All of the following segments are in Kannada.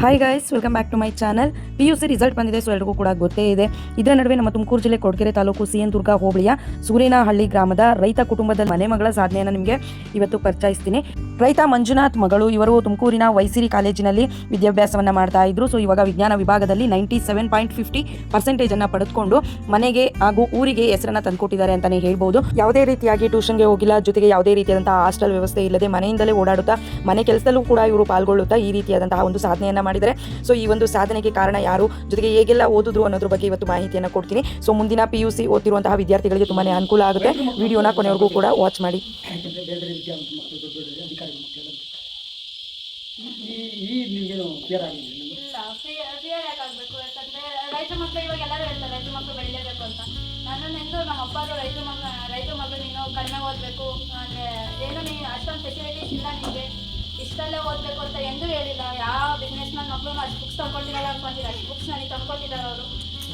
Hi guys, welcome back to my channel. PUC result ಬಂದಿದೆ, ಸೊ ಎಲ್ರಿಗೂ ಕೂಡ ಗೊತ್ತೇ ಇದೆ. ಇದರ ನಡುವೆ ನಮ್ಮ ತುಮಕೂರು ಜಿಲ್ಲೆ ಕೊಡಗೆರೆ ತಾಲೂಕು CN ದುರ್ಗ ಹೋಬಳಿಯ ಸೂರೇನಹಳ್ಳಿ ಗ್ರಾಮದ ರೈತ ಕುಟುಂಬದ ಮನೆ ಮಗಳ ಸಾಧನೆಯನ್ನು ನಿಮಗೆ ಇವತ್ತು ಪರಿಚಯಿಸ್ತೀನಿ. ರೈತ ಮಂಜುನಾಥ್ ಮಗಳು ಇವರು ತುಮಕೂರಿನ ವೈಸಿರಿ ಕಾಲೇಜಿನಲ್ಲಿ ವಿದ್ಯಾಭ್ಯಾಸವನ್ನು ಮಾಡ್ತಾ ಇದ್ರು. ಸೊ ಇವಾಗ ವಿಜ್ಞಾನ ವಿಭಾಗದಲ್ಲಿ 97.50% ಪಡೆದುಕೊಂಡು ಮನೆಗೆ ಹಾಗೂ ಊರಿಗೆ ಹೆಸರನ್ನ ತಂದುಕೊಟ್ಟಿದ್ದಾರೆ ಅಂತಾನೆ ಹೇಳ್ಬೋದು. ಯಾವುದೇ ರೀತಿಯಾಗಿ ಟ್ಯೂಷನ್ಗೆ ಹೋಗಿಲ್ಲ, ಜೊತೆಗೆ ಯಾವುದೇ ರೀತಿಯಾದಂತಹ ಹಾಸ್ಟೆಲ್ ವ್ಯವಸ್ಥೆ ಇಲ್ಲದೆ ಮನೆಯಿಂದಲೇ ಓಡಾಡುತ್ತಾ ಮನೆ ಕೆಲಸದಲ್ಲೂ ಕೂಡ ಇವರು ಪಾಲ್ಗೊಳ್ಳುತ್ತಾ ಈ ರೀತಿಯಾದಂತಹ ಒಂದು ಸಾಧನೆಯನ್ನ ಮಾಡಿದರೆ. ಸೊ ಈ ಒಂದು ಸಾಧನೆಗೆ ಕಾರಣ ಯಾರು, ಜೊತೆಗೆ ಹೇಗೆಲ್ಲ ಓದಿದ್ರು ಅನ್ನೋದ್ರ ಬಗ್ಗೆ ಇವತ್ತು ಮಾಹಿತಿಯನ್ನು ಕೊಡ್ತೀನಿ. ಸೊ ಮುಂದಿನ PUC ಓದ್ತಿರುವಂತಹ ವಿದ್ಯಾರ್ಥಿಗಳಿಗೆ ತುಂಬಾನೇ ಅನುಕೂಲ ಆಗುತ್ತೆ. ವಿಡಿಯೋನ ಕೊನೆವರೆಗೂ ಕೂಡ ವಾಚ್ ಮಾಡಿ. ರೈತರ ಮಕ್ಕಳು ಇವಾಗ ಎಲ್ಲರೂ ಹೇಳ್ತಾರೆ ರೈತರ ಮಕ್ಕಳು ಬೆಳಿಲೇಬೇಕು ಅಂತ. ನನ್ನನ್ನು ನಮ್ಮ ಅಪ್ಪರು ರೈತರ ಮಕ್ಕಳು ನೀನು ಕಡಿಮೆ ಓದಬೇಕು ಅಂದರೆ ಏನು ನೀನು ಅಷ್ಟೊಂದು ಫೆಸಿಲಿಟೀಸ್ ಇಲ್ಲ, ನಿಮಗೆ ಇಷ್ಟಲ್ಲೇ ಓದಬೇಕು ಅಂತ ಎಂದೂ ಹೇಳಿಲ್ಲ. ಯಾವ ಬಿಸ್ನೆಸ್ ಮ್ಯಾನ್ ಮಕ್ಕಳು ಅಷ್ಟು ಬುಕ್ಸ್ ತೊಗೊಂಡಿರಲ್ಲ ಅನ್ಕೊಂಡಿದ್ದಾರೆ, ಅಷ್ಟು ಬುಕ್ಸ್ ನನಗೆ ತಂದ್ಕೊಟ್ಟಿದ್ದಾರೆ ಅವರು.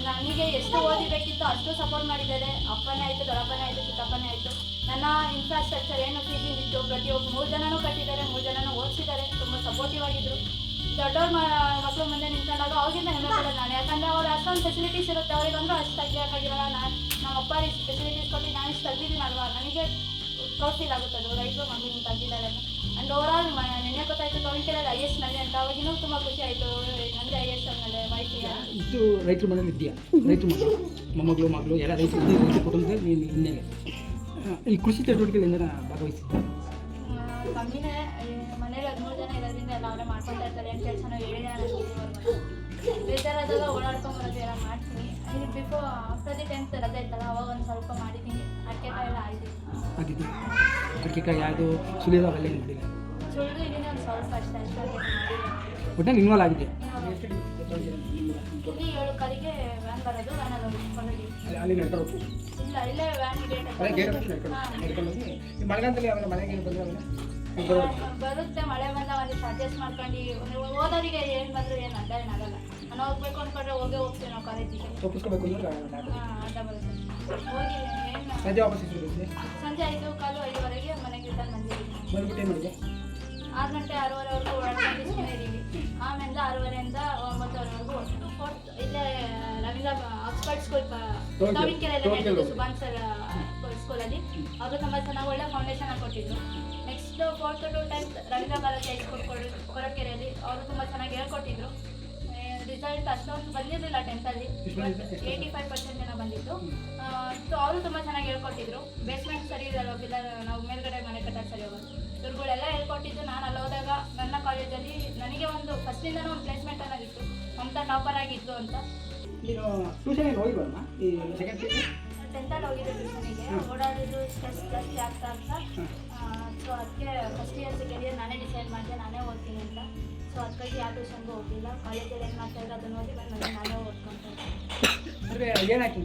ನನಗೆ ಎಷ್ಟು ಓದಿಬೇಕಿತ್ತು ಅಷ್ಟು ಸಪೋರ್ಟ್ ಮಾಡಿದ್ದಾರೆ. ಅಪ್ಪನೇ ಆಯಿತು, ದೊಡ್ಡಪ್ಪನೇ ಆಯಿತು, ಚಿಕ್ಕಪ್ಪನೇ ಆಯಿತು. ನನ್ನ ಇನ್ಫ್ರಾಸ್ಟ್ರಕ್ಚರ್ ಏನು ಫೀಸಿಂಗ್ ಇತ್ತು ಪ್ರತಿಯೊಬ್ಬ 3 ಜನನೂ ಕಟ್ಟಿದ್ದಾರೆ, 3 ಜನನೂ ಓದಿಸಿದ್ದಾರೆ. ತುಂಬ ಸಪೋರ್ಟಿವ್ ಆಗಿದ್ದರು. ದೊಡ್ಡವ್ರ ಮಕ್ಕಳು ಮುಂದೆ ನಿಂತ್ಕೊಂಡಾಗ ಅವ್ರಿಗಿಂತ ಹೆಮ್ಮೆ ಪಡೋದು ನಾನು. ಯಾಕಂದರೆ ಅವ್ರು ಅಷ್ಟೊಂದು ಫೆಸಿಲಿಟೀಸ್ ಇರುತ್ತೆ, ಅವ್ರಿಗಂದ್ರೂ ಅಷ್ಟು ತೆಗಿಯೋಕ್ಕಾಗಿರಲ್ಲ. ನಮ್ಮ ಅಪ್ಪ ಇಷ್ಟು ಫೆಸಿಲಿಟೀಸ್ ಕೊಟ್ಟು ನಾನು ಇಷ್ಟು ತೆಗ್ದಿದ್ದೀನಲ್ವಾ, ನನಗೆ ಪ್ರೌಡ್ ಫೀಲ್ ಆಗುತ್ತೆ ಅದು ರೈತರು ಮಗನಿಗೆ ತೆಗ್ದಿದ್ದಾರೆ. ಆ್ಯಂಡ್ ಓವರಾಲ್ ನಿನ್ನೆ ಗೊತ್ತಾಯಿತು ತಗೊಂಡಿರೋದು IAS ನಲ್ಲಿ ಅಂತ. ಅವಾಗ ಇನ್ನೂ ತುಂಬ ಖುಷಿ ಆಯಿತು. ನನಗೆ IAS ಮೇಲೆ ಮಾಹಿತಿ ಇದು ರೈತರ ಮನೇಲಿ ಇದೆಯಾ, ರೈತರ ಮಗಳು ಎಲ್ಲ ರೈತ ಕುಟುಂಬದ ನೀನು ಹಿನ್ನೆಲೆ ಈ ಕೃಷಿ ಚಟುವಟಿಕೆಯಲ್ಲಿ ಏನಾರ ಭಾಗವಹಿಸಿದ್ದೆ? ಕಮ್ಮಿನೇ. ಮನೇಲಿ 13 ಜನ ಇರೋದ್ರಿಂದ ಎಲ್ಲ ಅವರೇ ಮಾಡ್ಕೊತಾ ಇರ್ತಾರೆ. ಏನು ಕೆಲಸನೂ ಹೇಳಿದ್ದಾರೆ ಬೇಜಾರಾದಾಗ ಓಡಾಡ್ಕೊಂಬರೋದು ಎಲ್ಲ ಮಾಡ್ತೀನಿ. ಇದು ಬಿಫೋರ್ ಆಫ್ಟರ್ ದಿ 10th ರಜೆ ಇತ್ತಲ್ಲ, ಅವಾಗ ಒಂದು ಸ್ವಲ್ಪ ಮಾಡಿದ್ದೀನಿ. ಅಡಿಕೆಕಾಯಿ ಎಲ್ಲ ಆಗಿದೆ. ಅಡಿಕೆಕಾಯಿ ಯಾವುದು ಸುಲಿಯೋದು ಅವೆಲ್ಲ ಏನು ಮಾಡಿಲ್ಲ? ಸುಳ್ಳು ಇದೀನಿ ಒಂದು ಸ್ವಲ್ಪ ಅಷ್ಟೇ, ಅಷ್ಟೊಂದು ಒಟ್ಟಿನಲ್ಲಿ ಇನ್ವಾಲ್ವ್ ಆಗಿದೆ. ಇಲ್ಲಿ 7 ಕಾಲಿಗೆ ವ್ಯಾನ್ ಬರೋದು, ವ್ಯಾನಲ್ಲಿ ಅಲ್ಲಿ ನಡ್ಕೊಂಡು ಇಲ್ಲ, ಇಲ್ಲೇ ವ್ಯಾನ್ ಗೇಟ್ ಮಳೆಗಾಲದಲ್ಲಿ ಅವೆಲ್ಲ ಮಳೆಗೆ ಬರುತ್ತೆ. ಮಳೆ ಬಂದಾಗ ಒಂದಿಷ್ಟು ಅಡ್ಜಸ್ಟ್ ಮಾಡ್ಕೊಂಡು ಓದೋರಿಗೆ ಏನು ಬಂದರೂ ಏನು ಅಡ್ಡ ಏನಾಗಲ್ಲ. ನಾನು ಹೋಗ್ಬೇಕು ಅಂದ್ಕೊಂಡ್ರೆ ಹೋಗ್ತೀವಿ ನಾವು ಕಾಲೇಜಿಗೆ. ತಪ್ಪಿಸ್ಕೋಬೇಕು ಅಂದ್ರೆ ಅಡ್ಡ ಬರುತ್ತೆ. ಹೋಗಿ ಏನು ಸಂಜೆ ವಾಪಸ್ ಸಂಜೆ 5:15 ಮನೆಗೆ ರಿಟರ್ನ್ ಬಂದಿದ್ದೀವಿ. ಬಂದ್ಬಿಟ್ಟು ಏನು ಮಾಡಿದೆ? 6 ಗಂಟೆ 6:30ವರೆಗೂ ಓಡಾಡ್ಕೊಂಡು ಇದ್ದೀವಿ. ಆಮೇಲೆ 6:30ಯಿಂದ 9:00ವರೆಗೂ ಇಲ್ಲೇ ರವೀಂದ್ರ ಆಕ್ಸ್ಫರ್ಡ್ ಸ್ಕೂಲ್ ದಾವಣಗೆರೆಯಲ್ಲೇ ಸುಭಾನ್ ಸರ್ ಸ್ಕೂಲಲ್ಲಿ ಅವರು ತುಂಬ ಚೆನ್ನಾಗಿ ಒಳ್ಳೆ ಫೌಂಡೇಶನ್ ಕೊಟ್ಟಿದ್ರು. Next 4th to 10th Ravindra Bharati high school ಕೊರಟಗೆರೆಯಲ್ಲಿ ಅವರು ತುಂಬ ಚೆನ್ನಾಗಿ ಹೇಳ್ಕೊಟ್ಟಿದ್ರು. ರಿಸಲ್ಟ್ ಅಷ್ಟೊಂದು ಬಂದಿರಲಿಲ್ಲ 10th 85% ಏನೋ ಬಂದಿತ್ತು. ಸೊ ಅವರು ತುಂಬ ಚೆನ್ನಾಗಿ ಹೇಳ್ಕೊಟ್ಟಿದ್ರು. ಬೇಸ್ಮೆಂಟ್ ಸರಿ ಇರಲ್ಲ, ನಾವು ಮೇಲ್ಗಡೆ ಮನೆ ಕಟ್ಟಕ್ಕೆ ಸರಿ ಹೋಗೋದು, ಇವ್ರುಗಳೆಲ್ಲ ಹೇಳ್ಕೊಟ್ಟಿದ್ದು. ನಾನು ಅಲ್ಲಿ ಹೋದಾಗ ನನ್ನ ಕಾಲೇಜಲ್ಲಿ ನನಗೆ ಒಂದು ಫಸ್ಟಿಂದನೂ ಒಂದು ಪ್ಲೇಸ್ಮೆಂಟ್ ಅನ್ನೋದಿತ್ತು, ಮಮತಾ ಟಾಪರ್ ಆಗಿದ್ದು ಅಂತ. ನೀನು ಟ್ಯೂಷನ್ಗೆ ಹೋಗಿಲ್ವಮ್ಮ ಈ ಸೆಕೆಂಡ್ ಪಿ? 10th ಹೋಗಿದ್ದೆ ಟ್ಯೂಷನಿಗೆ. ಓಡಾಡೋದು ಸ್ಟ್ರೆಸ್ ಜಾಸ್ತಿ ಆಗ್ತಾ ಸೊ ಅದಕ್ಕೆ ಫಸ್ಟ್ ಇಯರ್ ಸೆಕೆಂಡ್ ಇಯರ್ ನಾನೇ ಡಿಸೈಡ್ ಮಾಡಿದೆ, ನಾನೇ ಓದ್ತೀನಿ ಅಂತ. ಸೊ ಅದಕ್ಕಾಗಿ ಯಾವ ಟ್ಯೂಷನ್ಗೂ ಹೋಗಿಲ್ಲ. ಕಾಲೇಜಲ್ಲಿ ಏನು ಮಾಡ್ತಾಯಿದ್ರು ಅದನ್ನು ಓದಿ ಬಂದು ನಾನೇ ಓದ್ಕೊಂತ ಅಂದರೆ ಏನಾಯ್ತು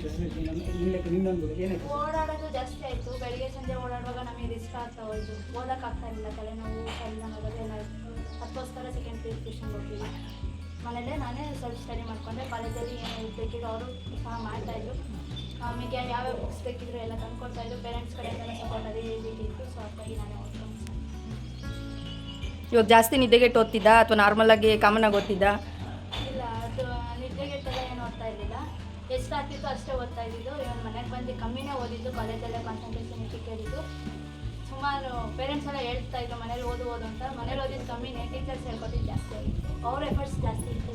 ಇನ್ನೊಂದು ಏನಾಯ್ತು? ಓಡಾಡೋದು ಜಾಸ್ತಿ ಆಯಿತು. ಬೆಳಿಗ್ಗೆ ಸಂಜೆ ಓಡಾಡುವಾಗ ನಮಗೆ ರಿಸ್ಕ್ ಆಗ್ತಾ ಹೋಯ್ತು, ಓದೋಕ್ಕಾಗ್ತಾ ಇರಲಿಲ್ಲ, ತಲೆನೋವು ಎಲ್ಲ ಮಾಡೋದು ಏನಾಯಿತು. ಅದಕ್ಕೋಸ್ಕರ ಸೆಕೆಂಡ್ ಪಿ ಟ್ಯೂಷನ್ಗೆ ಹೋಗ್ತೀವಿ. ಮನೇಲೆ ನಾನೇ ಸ್ವಲ್ಪ ಸ್ಟಡಿ ಮಾಡಿಕೊಂಡೆ. ಕಾಲೇಜಲ್ಲಿ ಏನು ಬೇಕಿದ್ರು ಅವರು ಸಹ ಮಾಡ್ತಾಯಿದ್ರು. ನಮಗೆ ಯಾವ್ಯಾವ ಬುಕ್ಸ್ ಬೇಕಿದ್ರು ಎಲ್ಲ ತಂದುಕೊಡ್ತಾಯಿದ್ರು. ಪೇರೆಂಟ್ಸ್ ಕಡೆಯಿಂದ ಸಪೋರ್ಟ್ ಅದೇ ಇತ್ತು. ಸೊ ಅದಕ್ಕಾಗಿ ನಾನೇ ಓದ್ಕೊಂಡು ಇವಾಗ ಜಾಸ್ತಿ ನಿದ್ದೆಗೆಟ್ಟು ಓದ್ತಿದ್ದ ಅಥವಾ ನಾರ್ಮಲ್ ಆಗಿ ಕಾಮನ್ ಆಗಿ ಓದ್ತಿದ್ದ? ಇಲ್ಲ, ಅದು ನಿದ್ದೆಗೆಟ್ಟೆಲ್ಲ ಏನು ಓದ್ತಾ ಇರಲಿಲ್ಲ. ಎಷ್ಟು ಆಗ್ತಿತ್ತು ಅಷ್ಟೇ ಓದ್ತಾ ಇದ್ದಿದ್ದು. ಇವನು ಮನೆಗೆ ಬಂದು ಕಮ್ಮಿನೇ ಓದಿದ್ದು, ಕಾಲೇಜಲ್ಲೇ ಕಾನ್ಸಂಟ್ರೇಷನ್ ಇಟ್ಟು ಕೇಳಿದ್ದು. ಸುಮಾರು ಪೇರೆಂಟ್ಸ್ ಎಲ್ಲ ಹೇಳ್ತಾ ಇದ್ರು ಮನೇಲಿ ಓದು ಅಂತ. ಮನೇಲಿ ಓದಿದ್ದು ಕಮ್ಮಿನೇ, ಟೀಚರ್ಸ್ ಹೇಳ್ಕೊಟ್ಟಿದ್ದು ಜಾಸ್ತಿ ಆಗಿತ್ತು. ಅವ್ರ ಎಫರ್ಟ್ಸ್ ಜಾಸ್ತಿ ಇತ್ತು.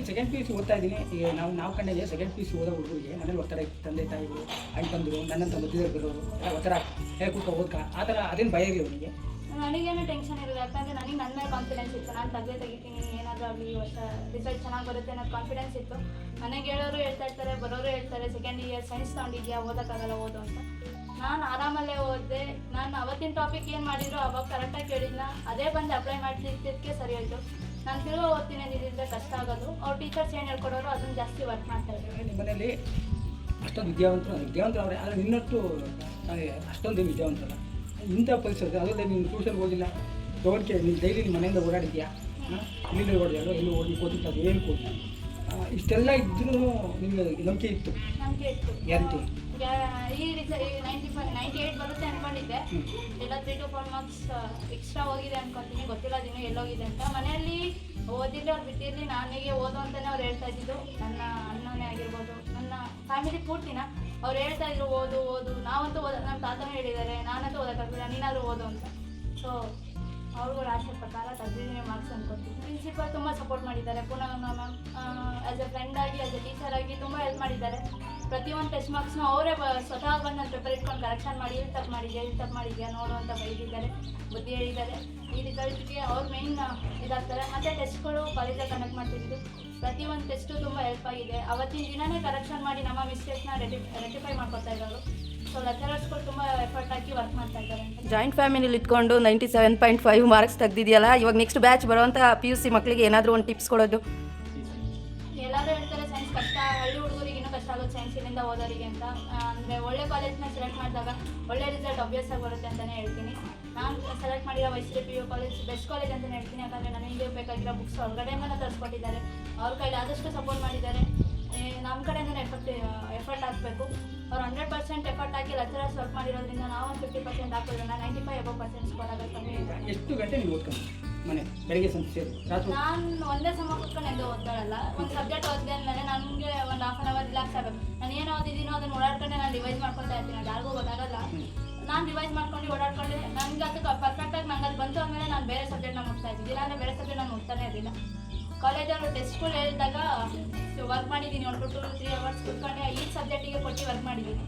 ಸೆಕೆಂಡ್ PUC ಓದ್ತಾ ಇದ್ದೀನಿ. ಈಗ ನಾವು ಕಂಡಿದ್ದೆ ಸೆಕೆಂಡ್ PUC ಓದೋ ಹುಡುಗರಿಗೆ ಮನೇಲಿ ಒತ್ತಡ ತಂದೆ ತಾಯಿಗಳು ಅಣ್ತಂದರು ನನ್ನಂತ ಮಧ್ಯದಲ್ಲಿ ಬರೋರು ಎಲ್ಲ ಒತ್ತಡ ಹೇಳ್ಕೊಟ್ಟು ಓದ್ಕ ಆ ಥರ ಅದೇನು ಭಯ ಇರಲಿ ಅವನಿಗೆ? ನನಗೇನು ಟೆನ್ಷನ್ ಇರಲ್ಲ, ಯಾಕಂದರೆ ನನಗೆ ನನ್ನ ಮೇಲೆ ಕಾನ್ಫಿಡೆನ್ಸ್ ಇತ್ತು. ನಾನು ತೆಗಿತೀನಿ, ಏನಾದರೂ ಆಗಲಿ ಈ ವರ್ಷ ರಿಸಲ್ಟ್ ಚೆನ್ನಾಗಿ ಬರುತ್ತೆ ಅನ್ನೋದು ಕಾನ್ಫಿಡೆನ್ಸ್ ಇತ್ತು. ನನಗೆ ಹೇಳೋರು ಹೇಳ್ತಾ ಇರ್ತಾರೆ, ಬರೋರು ಹೇಳ್ತಾರೆ ಸೆಕೆಂಡ್ ಇಯರ್ ಸೈನ್ಸ್ ತೊಗೊಂಡಿದ್ಯಾ, ಓದೋಕ್ಕಾಗಲ್ಲ ಓದು ಅಂತ. ನಾನು ಆರಾಮಲ್ಲೇ ಓದಿದೆ. ನಾನು ಅವತ್ತಿನ ಟಾಪಿಕ್ ಏನು ಮಾಡಿದ್ರು ಅವಾಗ ಕರೆಕ್ಟಾಗಿ ಕೇಳಿದ್ನ, ಅದೇ ಬಂದು ಅಪ್ಲೈ ಮಾಡ್ತಿದ್ದಕ್ಕೆ ಸರಿ ಹೋಯ್ತು. ನಾನು ತಿರುಗಾ ಓದ್ತೀನಿ ಅಂದಿದ್ದರೆ ಕಷ್ಟ ಆಗೋದು. ಅವ್ರ ಟೀಚರ್ಸ್ ಏನು ಹೇಳ್ಕೊಡೋರು ಅದನ್ನು ಜಾಸ್ತಿ ವರ್ಕ್ ಮಾಡ್ತಾಯಿದ್ರು. ನಿಮ್ಮ ಮನೇಲಿ ಅಷ್ಟೊಂದು ವಿದ್ಯಾವಂತರು ಅವರೇ, ಆದರೆ ನಿನ್ನಷ್ಟು ಅಷ್ಟೊಂದೇನು ವಿದ್ಯಾವಂತರಲ್ಲ. ಇಂಥ ಪರಿಸ್ಥಿತಿ ಅದಲ್ಲದೆ ನೀನು ಟ್ಯೂಷನ್ಗೆ ಹೋಗಿಲ್ಲ, ತಗೊಂಡ್ಕೆ ನೀನು ಡೈಲಿ ನಿಮ್ಮ ಮನೆಯಿಂದ ಓಡಾಡಿದ್ಯಾ, ಇಲ್ಲಿಂದ ಓಡಿಯಲ್ಲ, ಎಲ್ಲಿ ಓದಿತ್ತು ಅದು ಏನು ಓದಿ, ಇಷ್ಟೆಲ್ಲ ಇದ್ರೂ ನಿಮಗೆ ನಂಬಿಕೆ ಇತ್ತು, ಗ್ಯಾರಂಟಿ ಈ 98 ಬರುತ್ತೆ ಅನ್ಕೊಂಡಿದ್ದೆ. ಎಲ್ಲ 3 to 4 ಮಾರ್ಕ್ಸ್ ಎಕ್ಸ್ಟ್ರಾ ಹೋಗಿದೆ ಅನ್ಕೊಂತೀನಿ, ಗೊತ್ತಿಲ್ಲ ಅದಿನ್ನೂ ಎಲ್ಲೋಗಿದೆ ಅಂತ. ಮನೆಯಲ್ಲಿ ಓದಿರಲಿ ಅವ್ರು ಬಿಟ್ಟಿರಲಿ, ನನಗೆ ಓದು ಅಂತಲೇ ಅವ್ರು ಹೇಳ್ತಾ ಇದ್ದಿದ್ದು. ನನ್ನ ಅಣ್ಣನೇ ಆಗಿರ್ಬೋದು, ನನ್ನ ಫ್ಯಾಮಿಲಿ ಪೂರ್ತಿನ ಅವ್ರು ಹೇಳ್ತಾ ಇದ್ರು ಓದು ಓದು. ನಾವಂತೂ ನಮ್ಮ ತಾತನೂ ಹೇಳಿದ್ದಾರೆ, ನಾನಂತೂ ಓದೋಕ್ಕಾಗಲ್ಲ, ನೀನಾದರೂ ಓದು ಅಂತ. ಸೊ ಅವ್ರುಗಳ ಆಸೆ ಪ್ರಕಾರ ತೆಗೆದಿದ್ದೀನಿ ಮಾರ್ಕ್ಸ್ ಅನ್ಕೊತೀನಿ. ಪ್ರಿನ್ಸಿಪಲ್ ತುಂಬ ಸಪೋರ್ಟ್ ಮಾಡಿದ್ದಾರೆ. ಪುನಃ ಮ್ಯಾಮ್ ಆ್ಯಸ್ ಎ ಫ್ರೆಂಡ್ ಆಗಿ, ಆ್ಯಸ್ ಎ ಟೀಚರ್ ಆಗಿ ತುಂಬ ಹೆಲ್ಪ್ ಮಾಡಿದ್ದಾರೆ. ಪ್ರತಿಯೊಂದು ಟೆಸ್ಟ್ ಮಾರ್ಕ್ಸ್ನ ಅವರೇ ಸ್ವತಃ ಬಂದು ನಾನು ಪೇಪರ್ ಇಟ್ಕೊಂಡು ಕರೆಕ್ಷನ್ ಮಾಡಿ, ಇಲ್ಲಿ ತಪ್ಪು ಮಾಡಿದ್ಯಾ ನೋಡು ಅಂತ ಬೈದಿದ್ದಾರೆ, ಬುದ್ಧಿ ಹೇಳಿದ್ದಾರೆ. ಈ ರಿಸಲ್ಟ್ಗೆ ಅವ್ರು ಮೇಯ್ನ್ ಇದಾಗ್ತಾರೆ. ಮತ್ತು ಟೆಸ್ಟ್ಗಳು ಕಾಲೇಜಲ್ಲಿ ಕಂಡಕ್ಟ್ ಮಾಡ್ತಿದ್ದು, ಪ್ರತಿಯೊಂದು ಟೆಸ್ಟು ತುಂಬ ಹೆಲ್ಪ್ ಆಗಿದೆ. ಅವತ್ತಿನ ದಿನವೇ ಕರೆಕ್ಷನ್ ಮಾಡಿ ನಮ್ಮ ಮಿಸ್ಟೇಕ್ನ ರೆಟಿಫೈ ಮಾಡ್ಕೊತಾ ಇರೋರು. ಸೊ ಲೆಕ್ಚರರ್ಸ್ಗಳು ತುಂಬ ಎಫರ್ಟ್ ಹಾಕಿ ವರ್ಕ್ ಮಾಡ್ತಾ ಇದ್ದಾರೆ ಅಂತ. ಜಾಯಿಂಟ್ ಫ್ಯಾಮಿಲಿಲಿ ಇಟ್ಕೊಂಡು 97.5 ಮಾರ್ಕ್ಸ್ ತೆಗ್ದಿದೆಯಲ್ಲ, ಇವಾಗ ನೆಕ್ಸ್ಟ್ ಬ್ಯಾಚ್ ಬರುವಂಥ PUC ಮಕ್ಕಳಿಗೆ ಏನಾದರೂ ಒಂದು ಟಿಪ್ಸ್ ಕೊಡೋದು? ಎಲ್ಲರೂ ಹೇಳ್ತಾರೆ ಸೈನ್ಸ್ ಕಷ್ಟ, ಹಳ್ಳಿ ಹುಡುಗರಿಗೆ ಇನ್ನೂ ಕಷ್ಟ ಆಗುತ್ತೆ ಸೈನ್ಸ್ ಇಲ್ಲಿಂದ ಓದೋರಿಗೆ ಅಂತ. ಅಂದರೆ ಒಳ್ಳೆ ಕಾಲೇಜ್ನ ಸೆಲೆಕ್ಟ್ ಮಾಡಿದಾಗ ಒಳ್ಳೆ ರಿಸಲ್ಟ್ ಅಭ್ಯಾಸ ಬರುತ್ತೆ ಅಂತಲೇ ಹೇಳ್ತೀನಿ. ನಾನು ಸೆಲೆಕ್ಟ್ ಮಾಡಿರೋ ವೈಶ್ರೀ PU ಕಾಲೇಜ್ ಬೆಸ್ಟ್ ಕಾಲೇಜ್ ಅಂತಲೇ ಹೇಳ್ತೀನಿ. ಯಾಕಂದರೆ ನನಗೆ ಬೇಕಾಗಿರೋ ಬುಕ್ಸ್ ಹೊರಗಡೆಯಿಂದನೇ ತರಿಸ್ಕೊಟ್ಟಿದ್ದಾರೆ, ಅವ್ರ ಕೈಲಿ ಆದಷ್ಟು ಸಪೋರ್ಟ್ ಮಾಡಿದ್ದಾರೆ. ನಮ್ಮ ಕಡೆಯಿಂದನೇ ಎಫರ್ಟ್ ಹಾಕಬೇಕು. ಅವ್ರು 100% ಎಫರ್ಟ್ ಹಾಕಿ ಲೆಕ್ಚರರ್ಸ್ ವರ್ಕ್ ಮಾಡಿರೋದ್ರಿಂದ ನಾವು 50% ಹಾಕಿದ್ರೆ 95% ಸ್ಕೋರ್ ಆಗುತ್ತೆ. ಎಷ್ಟು ಗಂಟೆ ನೀವು ಓದ್ಕೊಂಡು ಮನೆ ಬೆಳಗ್ಗೆ ಸಂಜೆ ಸೇರಿ ರಾತ್ರಿ? ನಾನು ಒಂದೇ ಸಮ ಕೂತ್ಕೊಂಡು ಎಂದು ಓದ್ತಾಳಲ್ಲ, ಒಂದು ಸಬ್ಜೆಕ್ಟ್ ಓದಿದೆ ಅಂದಮೇಲೆ ನನಗೆ ಒಂದು ಹಾಫ್ ಆನ್ ಅವರ್ ರಿಲ್ಯಾಕ್ಸ್ ಆಗಬೇಕು. ನಾನು ಏನು ಓದಿದ್ದೀನೋ ಅದನ್ನು ಓಡಾಡ್ಕೊಂಡೆ ನಾನು ರಿವೈಸ್ ಮಾಡ್ಕೊತಾ ಇರ್ತೀನಿ. ಅದು ಯಾರಿಗೂ ಗೊತ್ತಾಗಲ್ಲ. ನಾನು ರಿವೈಸ್ ಮಾಡ್ಕೊಂಡು ಓಡಾಡ್ಕೊಂಡೆ ನನಗೆ ಅದು ಪರ್ಫೆಕ್ಟಾಗಿ ನಂಗೆ ಅದು ಬಂತು ಆಮೇಲೆ ನಾನು ಬೇರೆ ಸಬ್ಜೆಕ್ಟ್ನ ಮುಟ್ತಾ ಇದ್ದಿದ್ದಿಲ್ಲ, ಅಂದರೆ ಬೇರೆ ಸಬ್ಜೆಕ್ಟ್ ನಾನು ಮುಟ್ತಾನೆ ಇರಲಿಲ್ಲ. ಕಾಲೇಜವರು ಟೆಸ್ಟ್ಗಳು ಹೇಳಿದಾಗ ವರ್ಕ್ ಮಾಡಿದ್ದೀನಿ. 1 to 3 hours ಕೂತ್ಕೊಂಡೆ ಈ ಸಬ್ಜೆಕ್ಟಿಗೆ ಕೊಟ್ಟು ವರ್ಕ್ ಮಾಡಿದ್ದೀನಿ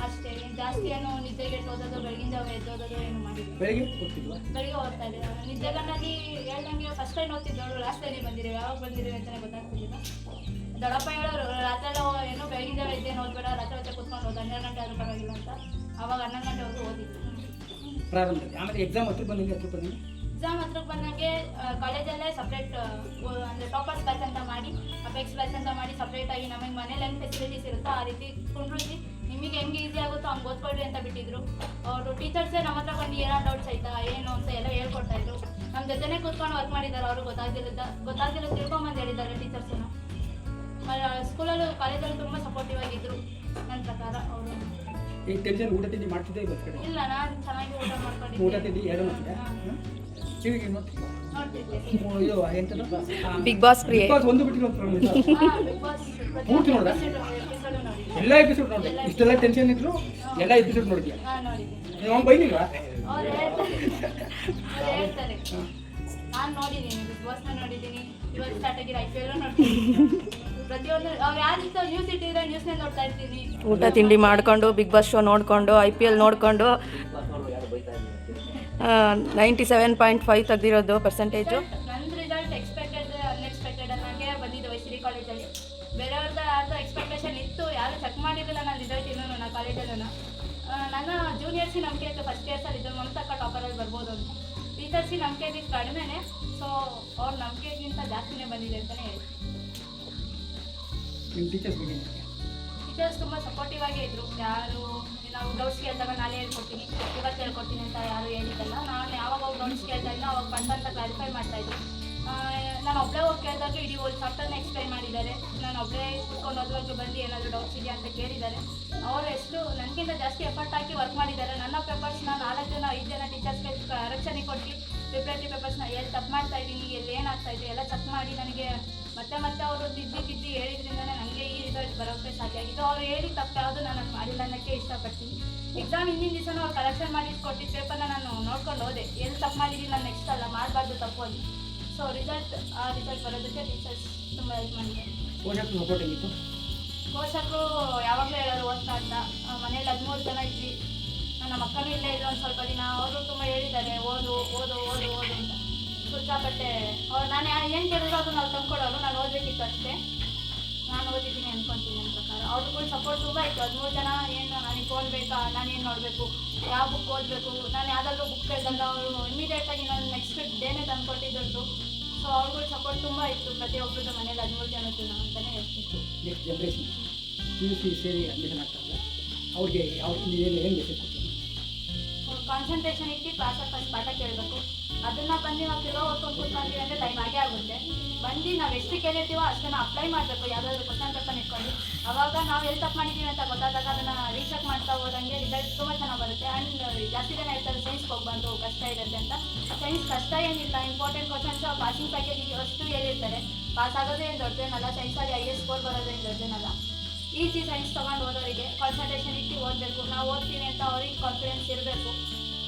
ಅಷ್ಟೇ. ಜಾಸ್ತಿ ಏನು ನಿದ್ದೆಗೆ ಓದೋದು, ಬೆಳಗಿನ ಜಾವ ಎದ್ದೋದೋದು ಏನು ಮಾಡಿದ್ದೀನಿ. ಬೆಳಿಗ್ಗೆ ಓದ್ತಾ ಇದ್ದೆ. ನಿದ್ದೆಗಣ್ಣಲ್ಲಿ ಹೇಳ್ದಂಗೆ ಫಸ್ಟ್ ಟೈಮ್ ಓದ್ತಿದ್ದವಳು ಲಾಸ್ಟ್ ಟೈಮಿಗೆ ಬಂದಿರಿ, ಯಾವಾಗ ಬಂದಿರಿ ಅಂತಲೇ ಗೊತ್ತಾಗ್ತಿದ್ದಿಲ್ಲ. ದೊಡ್ಡಪ್ಪ ಹೇಳೋರು ರಾತ್ರಿ ಏನೋ ಬೆಳಗಿನ ಜಾವ ಇದ್ದೇನು ಓದ್ಬೇಡ, ರಾತ್ರಿ ಹೊತ್ತೆ ಕೂತ್ಕೊಂಡು ಓದು, 12 ಗಂಟೆ ಆದರೂ ಪರವಾಗಿಲ್ಲ ಅಂತ. ಆವಾಗ 11 ಗಂಟೆವರೆಗೂ ಓದಿದ್ದು ಪ್ರಾರಂಭದಲ್ಲಿ. ಆಮೇಲೆ ಎಕ್ಸಾಮ್ ಹತ್ರ ಬಂದಂಗೆ ಎಕ್ಸಾಮ್ ಹತ್ರಕ್ಕೆ ಬಂದಂಗೆ ಕಾಲೇಜಲ್ಲೇ ಸಪ್ರೇಟ್ ಅಂದರೆ ಟಾಪರ್ಸ್ ಬ್ಯಾಚ್ ಅಂತ ಮಾಡಿ, ಅಪೆಕ್ಸ್ ಬ್ಯಾಚ್ ಅಂತ ಮಾಡಿ ಸಪ್ರೇಟಾಗಿ ನಮಗೆ ಮನೇಲಿ ಹೆಂಗೆ ಫೆಸಿಲಿಟೀಸ್ ಇರುತ್ತೋ ಆ ರೀತಿ ಕುಂಡ್ರಿಸಿ ನಿಮಗೆ ಹೆಂಗೆ ಈಸಿ ಆಗುತ್ತೋ ಹಂಗೆ ಓದ್ಕೊಳ್ರಿ ಅಂತ ಬಿಟ್ಟಿದ್ರು. ಅವರು ಟೀಚರ್ಸೇ ನಮ್ಮ ಹತ್ರ ಬಂದು ಏನೋ ಡೌಟ್ಸ್ ಆಯ್ತಾ ಏನು ಅಂತ ಎಲ್ಲ ಹೇಳ್ಕೊಡ್ತಾಯಿದ್ರು. ನಮ್ಮ ಜೊತೆನೇ ಕೂತ್ಕೊಂಡು ವರ್ಕ್ ಮಾಡಿದ್ದಾರೆ. ಅವರು ಗೊತ್ತಾಗ್ದಿರೋದು ತಿಳ್ಕೊಂಬಂದು ಹೇಳಿದ್ದಾರೆ ಟೀಚರ್ಸನ್ನು. ಸ್ಕೂಲಲ್ಲೂ ಕಾಲೇಜಲ್ಲೂ ತುಂಬ ಸಪೋರ್ಟಿವ್ ಆಗಿದ್ದರು ನನ್ನ ಪ್ರಕಾರ ಅವರು. ಊಟ ತಿಂಡಿ ಮಾಡ್ತಿದ್ದೆ ಇಲ್ಲ, ನಾನು ಚೆನ್ನಾಗಿ ಊಟ ಮಾಡ್ಕೊಂಡಿದ್ದೆ. ಊಟ ತಿಂಡಿ ಎರಡು ಮಾಡ್ತಿದ್ದೆ. ಬಿಗ್ ಬಾಸ್ ಪ್ರಿಯೆ ಒಂದು ಬಿಟ್ಟಿರೋ ಪೂರ್ತಿ ನೋಡ್ದ? ಎಲ್ಲ ಎಪಿಸೋಡ್ ನೋಡಿದೆ. ಇಷ್ಟೆಲ್ಲ ಟೆನ್ಷನ್ ಇದ್ರು ಎಲ್ಲ ಎಪಿಸೋಡ್ ನೋಡಿದ್ಯಾ? ನೀವು ಬೈಲಿಲ್ವಾ? ಅವ್ರು ಹೇಳ್ತಾರೆ ನಾನು ನೋಡಿದ್ದೀನಿ, ಬಿಗ್ ಬಾಸ್ನ ನೋಡಿದ್ದೀನಿ, ಇವಾಗ ಸ್ಟಾರ್ಟ್ ಆಗಿರೋ IPL ನೋಡ್ತೀನಿ. ಪ್ರತಿಯೊಂದು ಅವ್ರು ಯಾರಿತ್ತು ನ್ಯೂಸ್ ಇಟ್ಟಿದ್ರೆ ನ್ಯೂಸ್ನೇ ನೋಡ್ತಾ ಇರ್ತೀನಿ. ಊಟ ತಿಂಡಿ ಮಾಡಿಕೊಂಡು ಬಿಗ್ ಬಾಸ್ ಶೋ ನೋಡಿಕೊಂಡು IPL ನೋಡಿಕೊಂಡು 97.5 ತೆಗ್ದಿರೋದು ಪರ್ಸೆಂಟೇಜು. ನನ್ನ ರಿಸಲ್ಟ್ ಎಕ್ಸ್ಪೆಕ್ಟೆಡ್ ಅನ್ಎಕ್ಸ್ಪೆಕ್ಟೆಡ್ ಅನ್ನೋಂಗೆ ಬಂದಿದ್ದು ವೈಶ್ರೀ ಕಾಲೇಜಲ್ಲಿ. ಬೇರೆಯವ್ರದ್ದು ಯಾರ್ದು ಎಕ್ಸ್ಪೆಕ್ಟೇಷನ್ ಇತ್ತು, ಯಾರು ಚೆಕ್ ಮಾಡಿರಲಿಲ್ಲ ನನ್ನ ರಿಸಲ್ಟ್ ಇನ್ನೂ ನನ್ನ ಕಾಲೇಜಲ್ಲೂ. ನನ್ನ ಜೂನಿಯರ್ಸಿ ನಂಬಿಕೆ ಇತ್ತು ಫಸ್ಟ್ ಇಯರ್ಸಲ್ಲಿ ಇದ್ದು ನಮ್ಮ ತಕ್ಕ ಟಾಪರಲ್ಲಿ ಬರ್ಬೋದು ಅಂತ. ಟೀಚರ್ಸಿ ನಂಬಿಕೆ ಇದ್ದಿದ್ದು ಕಡಿಮೆನೇ, ಸೊ ಅವ್ರ ನಂಬಿಕೆಗಿಂತ ಜಾಸ್ತಿನೇ ಬಂದಿದೆ ಅಂತಲೇ ಹೇಳ್ತೀನಿ. ಟೀಚರ್ಸ್ ತುಂಬ ಸಪೋರ್ಟಿವ್ ಆಗೇ ಇದ್ದರು. ಯಾರು ನಾವು ಡೌಟ್ಸ್ ಕೇಳಿದಾಗ ನಾಳೆ ಹೇಳ್ಕೊಡ್ತೀನಿ, ಇವತ್ತು ಹೇಳ್ಕೊಡ್ತೀನಿ ಅಂತ ಯಾರು ಹೇಳಿದ್ದಲ್ಲ. ನಾನು ಯಾವಾಗ ಹೋಗಿ ಡೌಟ್ಸ್ ಕೇಳ್ತಾ ಇದ್ದ ಅವಾಗ ಬಂದಂತ ಕ್ಲಾರಿಫೈ ಮಾಡ್ತಾಯಿದ್ರು. ನಾನು ಒಬ್ಬಳೇ ಹೋಗಿ ಕೇಳಿದಾಗ ಇಡೀ ಒಂದು ಚಾಪ್ಟರ್ನ ಎಕ್ಸ್ಪ್ಲೈನ್ ಮಾಡಿದ್ದಾರೆ. ನಾನು ಒಬ್ಬಳೇ ಕೂತ್ಕೊಂಡು ಓದುವಾಗ ಬಂದು ಏನಾದರೂ ಡೌಟ್ಸ್ ಇದೆಯಾ ಅಂತ ಕೇಳಿದ್ದಾರೆ. ಅವರು ಎಷ್ಟು ನನಗಿಂತ ಜಾಸ್ತಿ ಎಫರ್ಟ್ ಹಾಕಿ ವರ್ಕ್ ಮಾಡಿದ್ದಾರೆ. ನನ್ನ ಪೇಪರ್ಸ್ನ 4 ಜನ 5 ಜನ ಟೀಚರ್ಸ್ಗೆ ಕರೆಕ್ಷನಿಗೆ ಕೊಟ್ಟು ಪ್ರಿಪ್ರೇಟರಿ ಪೇಪರ್ಸ್ನ ಎಲ್ಲಿ ತಪ್ಪು ಮಾಡ್ತಾ ಇದ್ದೀನಿ, ಎಲ್ಲಿ ಏನಾಗ್ತಾಯಿದೆ ಎಲ್ಲ ಚೆಕ್ ಮಾಡಿ ನನಗೆ ಮತ್ತೆ ಅವರು ತಿದ್ದಿ ಹೇಳಿದ್ರಿಂದನೇ ನನಗೆ ಈ ರಿಸಲ್ಟ್ ಬರೋಕ್ಕೆ ಸಾಧ್ಯ ಆಗಿದ್ದು. ಅವ್ರು ಹೇಳಿ ತಪ್ಪು ಯಾವುದು ನಾನು ಮಾಡಿಲ್ಲ ಅನ್ನೋಕ್ಕೆ ಇಷ್ಟಪಡ್ತೀನಿ. ಎಕ್ಸಾಮ್ ಹಿಂದಿನ ದಿವಸನೂ ಅವ್ರು ಕಲೆಕ್ಷನ್ ಮಾಡಿ ಕೊಟ್ಟಿದ್ದ ಪೇಪರ್ನ ನಾನು ನೋಡ್ಕೊಂಡು ಹೋದೆ, ಎಲ್ಲಿ ತಪ್ಪು ಮಾಡಿದ್ದೀನಿ ನಾನು ನೆಕ್ಸ್ಟ್ ಅಲ್ಲ ಮಾಡಬಾರ್ದು ತಪ್ಪು ಅಲ್ಲಿ. ಸೊ ಆ ರಿಸಲ್ಟ್ ಬರೋದಕ್ಕೆ ಟೀಚರ್ಸ್ ತುಂಬ ಹೆಲ್ಪ್ ಮಾಡಿದ್ದಾರೆ. ಪೋಷಕರು ಯಾವಾಗಲೂ ಹೇಳೋರು ಓದ್ತಾ ಅಂತ. ಮನೇಲಿ 13 ಜನ ಇದ್ವಿ, ನಮ್ಮ ಅಕ್ಕನೂ ಇಲ್ಲೇ ಇದ್ರು ಒಂದು ಸ್ವಲ್ಪ ದಿನ. ಅವರು ತುಂಬ ಹೇಳಿದ್ದಾರೆ ಓದು ಓದು ಓದು ಓದು ಅಂತ. ಸುತ್ತಾಪಟ್ಟೆ ಅವ್ರು ನಾನು ಏನು ಕೇಳಿದ್ರು ಅದು ನಾವು ತಂದ್ಕೊಡೋರು. ನಾನು ಓದಬೇಕಿತ್ತು ಅಷ್ಟೇ. ನಾನು ಓದಿದ್ದೀನಿ ಅಂದ್ಕೊತೀನಿ ನನ್ನ ಪ್ರಕಾರ. ಅವ್ರಿಗೂ ಸಪೋರ್ಟ್ ತುಂಬ ಇತ್ತು. 13 ಜನ ಏನು ನನಗೆ ಫೋನ್ ಬೇಕಾ, ನಾನೇನು ನೋಡಬೇಕು, ಯಾವ ಬುಕ್ ಓದಬೇಕು, ನಾನು ಯಾವುದಾದ್ರೂ ಬುಕ್ ಕೇಳಿದಾಗ ಅವರು ಇಮಿಡಿಯೇಟಾಗಿ ನಾನು ನೆಕ್ಸ್ಟ್ ಡೇನೇ ತಂದುಕೊಟ್ಟಿದ್ದು. ಸೊ ಅವ್ರಿಗೂ ಸಪೋರ್ಟ್ ತುಂಬ ಇತ್ತು ಪ್ರತಿಯೊಬ್ಬರದ್ದು ಮನೇಲಿ 13 ಜನದ್ದು ಅಂತಲೇ ಹೇಳ್ತೀನಿ. ನೆಕ್ಸ್ಟ್ ಜನ್ರೇಷನ್ PUC ಸೇರಿ ಅಡ್ಮಿಷನ್ ಆಗ್ತಾರಲ್ಲ ಅವ್ರಿಗೆ ಏನು ಮೆಸೇಜ್ ಕೊಡ್ತೀನಿ? ಕಾನ್ಸಂಟ್ರೇಷನ್ ಇಟ್ಟು ಕ್ಲಾಸಲ್ಲಿ ಫಸ್ಟ್ ಪಾಠ ಕೇಳಬೇಕು. ಅದನ್ನು ಬಂದು ನಾವು ತಿಳೋ ಓದ್ಕೊಂಡು ಕೂತ್ಕೊಂತೀವಿ ಅಂದರೆ ಟೈಮ್ ಆಗೇ ಆಗುತ್ತೆ. ಬಂದು ನಾವು ಎಷ್ಟು ಕೇಳಿರ್ತೀವೋ ಅಷ್ಟನ್ನು ಅಪ್ಲೈ ಮಾಡಬೇಕು, ಯಾವುದಾದ್ರು ಕ್ವಶನ್ ಪೇಪರ್ ಇಟ್ಕೊಂಡು. ಅವಾಗ ನಾವು ಎಲ್ಲಿ ತಪ್ಪು ಮಾಡಿದ್ದೀವಿ ಅಂತ ಗೊತ್ತಾದಾಗ ಅದನ್ನು ರೀಸೆಟ್ ಮಾಡ್ತಾ ಹೋದಂಗೆ ರಿಸಲ್ಟ್ ತುಂಬ ಚೆನ್ನಾಗಿ ಬರುತ್ತೆ. ಆ್ಯಂಡ್ ಜಾಸ್ತಿ ಜನ ಹೇಳ್ತಾರೆ ಸೈನ್ಸ್ಗೆ ಹೋಗ್ಬಾರ್ದು ಕಷ್ಟ ಇರುತ್ತೆ ಅಂತ. ಸೈನ್ಸ್ ಕಷ್ಟ ಏನಿಲ್ಲ, ಇಂಪಾರ್ಟೆಂಟ್ ಕ್ವಶನ್ಸ್ ಪಾಸಿಂಗ್ ಪ್ಯಾಕೇಜ್ ಅಷ್ಟು ಹೇಳಿರ್ತಾರೆ. ಪಾಸ್ ಆಗೋದೇ ಏನು ದೊಡ್ಡದೇನಲ್ಲ, ಸೈನ್ಸಲ್ಲಿ ಹೈಯೆಸ್ಟ್ ಸ್ಕೋರ್ ಬರೋದೇನು ದೊಡ್ಡದೇನಲ್ಲ. ಈಸಿ ಸೈನ್ಸ್ ತೊಗೊಂಡು ಓದೋರಿಗೆ ಕಾನ್ಸಂಟ್ರೇಷನ್ ಇಟ್ಟು ಓದಬೇಕು. ನಾವು ಓದ್ತೀವಿ ಅಂತ ಅವ್ರಿಗೆ ಕಾನ್ಫಿಡೆನ್ಸ್ ಇರಬೇಕು.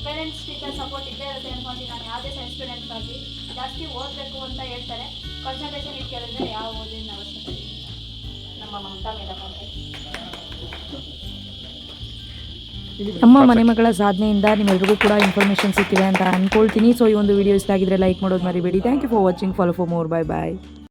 ಪೇರೆಂಟ್ಸ್ ಟೀಚರ್ ಸಪೋರ್ಟ್ ಇದ್ದೇ ಇರುತ್ತೆ ಅನ್ಕೊಂತೀನಿ ನಾನು. ಯಾವುದೇ ಸೈನ್ಸ್ ಸ್ಟೂಡೆಂಟ್ಗಾಗಿ ಜಾಸ್ತಿ ಓದಬೇಕು ಅಂತ ಹೇಳ್ತಾರೆ. ಕಾನ್ಸಂಟ್ರೇಷನ್ ಇಟ್ಟು ಕೇಳಿದ್ರೆ ಯಾವ ಓದಿನ ಅವಶ್ಯಕತೆ ಇಲ್ಲ. ನಮ್ಮ ಮಮತಾ ಮೇಡಮ್ ಅವರೇ ನಮ್ಮ ಮನೆ ಮಗಳ ಸಾಧನೆಯಿಂದ ನಿಮ್ಮೆಲ್ರಿಗೂ ಕೂಡ ಇನ್ಫಾರ್ಮೇಷನ್ ಸಿಕ್ಕಿದೆ ಅಂತ ಅಂದ್ಕೊಳ್ತೀನಿ. ಸೊ ಈ ಒಂದು ವಿಡಿಯೋ ಇಷ್ಟ ಆಗಿದ್ರೆ ಲೈಕ್ ಮಾಡೋದು ಮರಿಬೇಡಿ. Thank you for watching. Follow for more. Bye bye.